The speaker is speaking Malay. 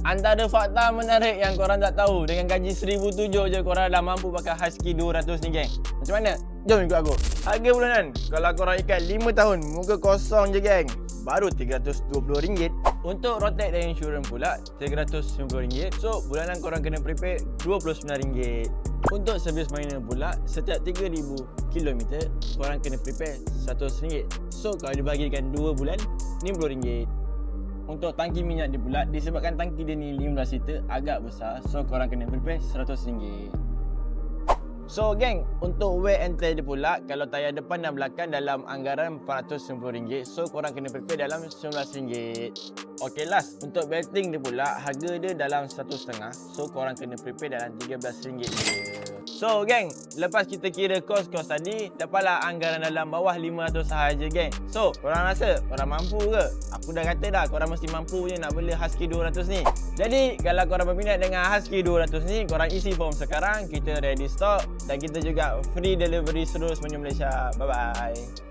Antara fakta menarik yang korang tak tahu, dengan gaji 1,007 je korang dah mampu pakai Husky 200 ni geng. Macam mana? Jom ikut aku. Harga bulanan kalau korang ikat 5 tahun muka kosong je geng, baru RM320. Untuk rotate dan insurans pula RM390. So bulanan korang kena prepaid RM29. Untuk servis minor pula setiap 3,000 km korang kena prepaid RM100. So kalau dibagikan 2 bulan RM60. Untuk tangki minyak dia pula, disebabkan tangki dia ni 15 liter agak besar, so korang kena prepare RM100. So geng, untuk wear and tear dia pula, kalau tayar depan dan belakang dalam anggaran RM490, so korang kena prepare dalam RM19. Ok last, untuk belting dia pula, harga dia dalam RM1,500, so korang kena prepare dalam RM13 je. So geng, lepas kita kira kos-kos tadi, dapatlah anggaran dalam bawah 500 sahaja geng. So, korang rasa korang mampu ke? Aku dah kata dah, korang mesti mampu je nak beli Husky 200 ni. Jadi, kalau korang berminat dengan Husky 200 ni, korang isi form sekarang, kita ready stock dan kita juga free delivery seluruh Malaysia. Bye-bye.